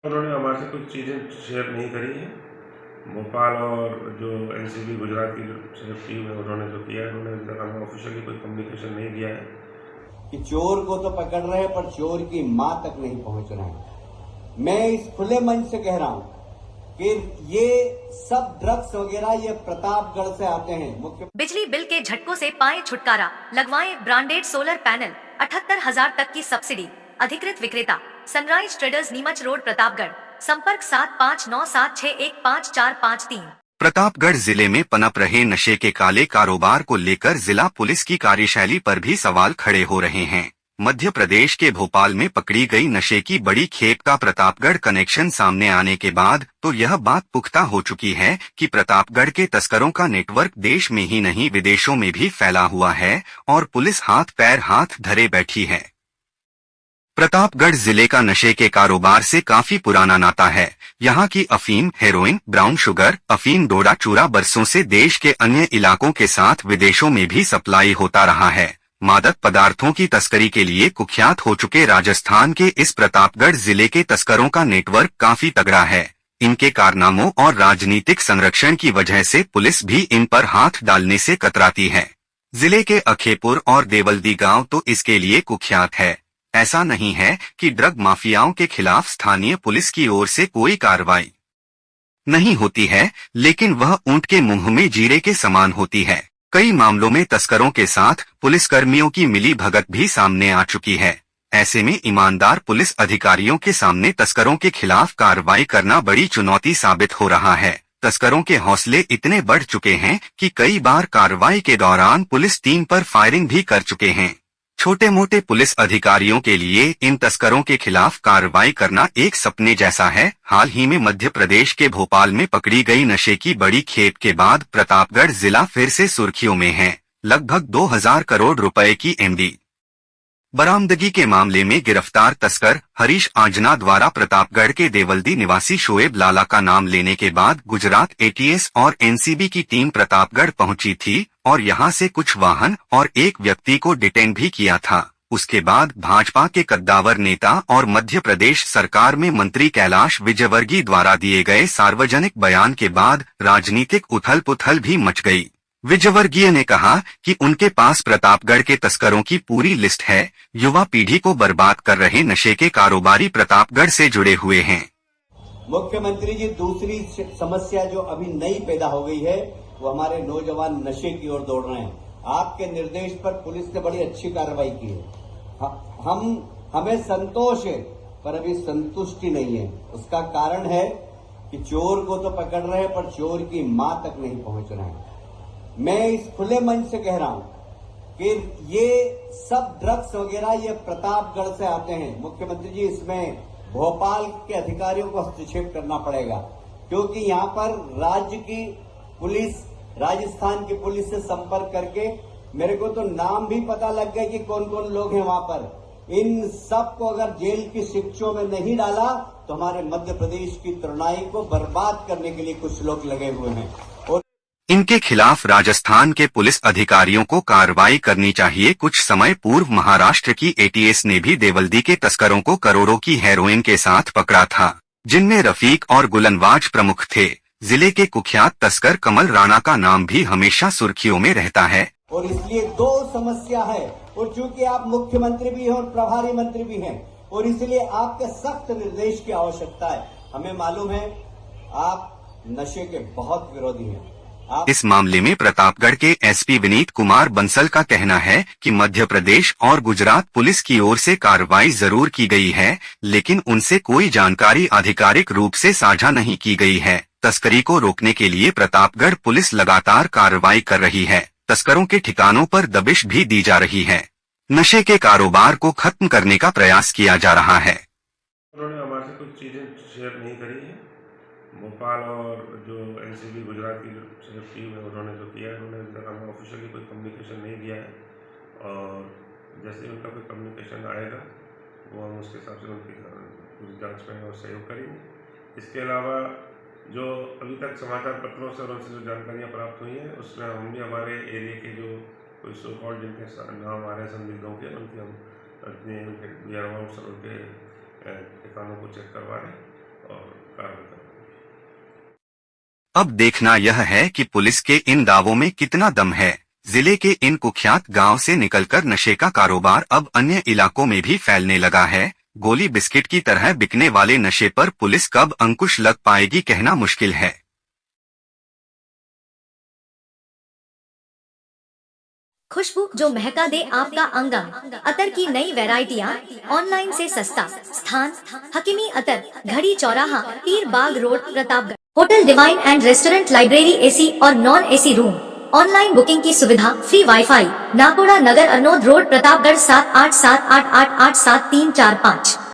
उन्होंने हमारे से कुछ चीज़ें शेयर नहीं करी हैं। भोपाल और जो एनसीबी गुजरात की जो सिर्फ टीम है उन्होंने जो किया है, उन्होंने अभी तक हमें ऑफिशियली कोई कम्युनिकेशन नहीं दिया है कि चोर को तो पकड़ रहे हैं पर चोर की मां तक नहीं पहुंच रहे हैं। मैं इस खुले मंच से कह रहा हूं कि ये सब ड्रग्स वगैरह ये प्रतापगढ़ से आते हैं। मुख्य बिजली बिल के झटकों से पाएं छुटकारा, लगवाएं ब्रांडेड सोलर पैनल, 78,000 तक की सब्सिडी। अधिकृत विक्रेता sunrise traders, Neemuch road, Pratapgarh. संपर्क 7597615453। प्रतापगढ़ जिले में पनप रहे नशे के काले कारोबार को लेकर जिला पुलिस की कार्यशैली पर भी सवाल खड़े हो रहे हैं। मध्य प्रदेश के भोपाल में पकड़ी गई नशे की बड़ी खेप का प्रतापगढ़ कनेक्शन सामने आने के बाद तो यह बात पुख्ता हो चुकी है कि प्रतापगढ़ के तस्करों का नेटवर्क देश में ही नहीं विदेशों में भी फैला हुआ है और पुलिस हाथ धरे बैठी है। प्रतापगढ़ जिले का नशे के कारोबार से काफी पुराना नाता है। यहाँ की अफीम, हेरोइन, ब्राउन शुगर, अफीम, डोडा चूरा बरसों से देश के अन्य इलाकों के साथ विदेशों में भी सप्लाई होता रहा है। मादक पदार्थों की तस्करी के लिए कुख्यात हो चुके राजस्थान के इस प्रतापगढ़ जिले के तस्करों का नेटवर्क काफी तगड़ा है। इनके कारनामों और राजनीतिक संरक्षण की वजह से पुलिस भी इन पर हाथ डालने से कतराती है। जिले के अखेपुर और देवल्दी गांव तो इसके लिए कुख्यात है। ऐसा नहीं है कि ड्रग माफियाओं के खिलाफ स्थानीय पुलिस की ओर से कोई कार्रवाई नहीं होती है, लेकिन वह ऊंट के मुंह में जीरे के समान होती है। कई मामलों में तस्करों के साथ पुलिसकर्मियों की मिली भगत भी सामने आ चुकी है। ऐसे में ईमानदार पुलिस अधिकारियों के सामने तस्करों के खिलाफ कार्रवाई करना बड़ी चुनौती साबित हो रहा है। तस्करों के हौसले इतने बढ़ चुके हैं कि कई बार कार्रवाई के दौरान पुलिस टीम पर फायरिंग भी कर चुके हैं। छोटे मोटे पुलिस अधिकारियों के लिए इन तस्करों के खिलाफ कार्रवाई करना एक सपने जैसा है। हाल ही में मध्य प्रदेश के भोपाल में पकड़ी गई नशे की बड़ी खेप के बाद प्रतापगढ़ जिला फिर से सुर्खियों में है। लगभग 2000 करोड़ रुपए की एमडी बरामदगी के मामले में गिरफ्तार तस्कर हरीश आंजना द्वारा प्रतापगढ़ के देवल्दी निवासी शोएब लाला का नाम लेने के बाद गुजरात एटीएस और एनसीबी की टीम प्रतापगढ़ पहुंची थी और यहां से कुछ वाहन और एक व्यक्ति को डिटेन भी किया था। उसके बाद भाजपा के कद्दावर नेता और मध्य प्रदेश सरकार में मंत्री कैलाश विजयवर्गीय द्वारा दिए गए सार्वजनिक बयान के बाद राजनीतिक उथल पुथल भी मच गई। विजयवर्गीय ने कहा कि उनके पास प्रतापगढ़ के तस्करों की पूरी लिस्ट है। युवा पीढ़ी को बर्बाद कर रहे नशे के कारोबारी प्रतापगढ़ से जुड़े हुए हैं। मुख्यमंत्री जी, दूसरी समस्या जो अभी नई पैदा हो गई है वो हमारे नौजवान नशे की ओर दौड़ रहे हैं। आपके निर्देश पर पुलिस ने बड़ी अच्छी कार्रवाई की है। हमें संतोष है पर अभी संतुष्टि नहीं है। उसका कारण है कि चोर को तो पकड़ रहे हैं पर चोर की मां तक नहीं पहुंच रहे हैं। मैं इस खुले मंच से कह रहा हूं कि ये सब ड्रग्स वगैरह ये प्रतापगढ़ से आते हैं। मुख्यमंत्री जी, इसमें भोपाल के अधिकारियों को हस्तक्षेप करना पड़ेगा, क्योंकि यहां पर राज्य की पुलिस, राजस्थान की पुलिस से संपर्क करके मेरे को तो नाम भी पता लग गए कि कौन कौन लोग हैं वहां पर। इन सब को अगर जेल की शिक्षों में नहीं डाला तो हमारे मध्य प्रदेश की तरुणाई को बर्बाद करने के लिए कुछ लोग लगे हुए हैं। इनके खिलाफ राजस्थान के पुलिस अधिकारियों को कार्रवाई करनी चाहिए। कुछ समय पूर्व महाराष्ट्र की एटीएस ने भी देवल्दी के तस्करों को करोड़ों की हेरोइन के साथ पकड़ा था, जिनमें रफीक और गुलनवाज प्रमुख थे। जिले के कुख्यात तस्कर कमल राणा का नाम भी हमेशा सुर्खियों में रहता है। और इसलिए दो समस्या है, और चूंकि आप मुख्यमंत्री भी हैं और प्रभारी मंत्री भी हैं, और इसलिए आपके सख्त निर्देश की आवश्यकता है। हमें मालूम है आप नशे के बहुत विरोधी हैं। इस मामले में प्रतापगढ़ के एसपी विनीत कुमार बंसल का कहना है कि मध्य प्रदेश और गुजरात पुलिस की ओर से कार्रवाई जरूर की गई है, लेकिन उनसे कोई जानकारी आधिकारिक रूप से साझा नहीं की गई है। तस्करी को रोकने के लिए प्रतापगढ़ पुलिस लगातार कार्रवाई कर रही है। तस्करों के ठिकानों पर दबिश भी दी जा रही है। नशे के कारोबार को खत्म करने का प्रयास किया जा रहा है। उन्होंने हमारे से कुछ चीज़ें शेयर नहीं करी हैं। भोपाल और जो एनसीबी गुजरात की जो सिर्फ टीम है उन्होंने जो किया है, उन्होंने अभी तक हमें ऑफिशियली कोई कम्युनिकेशन नहीं दिया है और जैसे ही उनका कोई कम्युनिकेशन आएगा वो हम उसके हिसाब से उनकी पूरी जांच में और सहयोग करेंगे। इसके अलावा जो अभी तक समाचार पत्रों से और उनसे जो जानकारियाँ प्राप्त हुई हैं उसमें हम भी हमारे एरिया के जो कोई सो कॉल्ड जिनके नाम आ रहे हैं संदिग्धों के, उनकी हम अपने उनके बियर आउट्स और उनके ठिकानों को चेक करवा रहे हैं और कार्रवाई करेंगे। अब देखना यह है कि पुलिस के इन दावों में कितना दम है। जिले के इन कुख्यात गांव से निकलकर नशे का कारोबार अब अन्य इलाकों में भी फैलने लगा है। गोली बिस्किट की तरह बिकने वाले नशे पर पुलिस कब अंकुश लग पाएगी कहना मुश्किल है। खुशबू जो महका दे आपका अंगम, अतर की नई वैरायटियां, ऑनलाइन से सस्ता, स्थान हकीमी अतर, घड़ी चौराहा, Peer Bagh road, Pratapgarh. Hotel divine and restaurant, library, AC और non AC room, online booking की सुविधा, free WiFi. Nakoda Nagar, Arnod road, Pratapgarh 7878887345।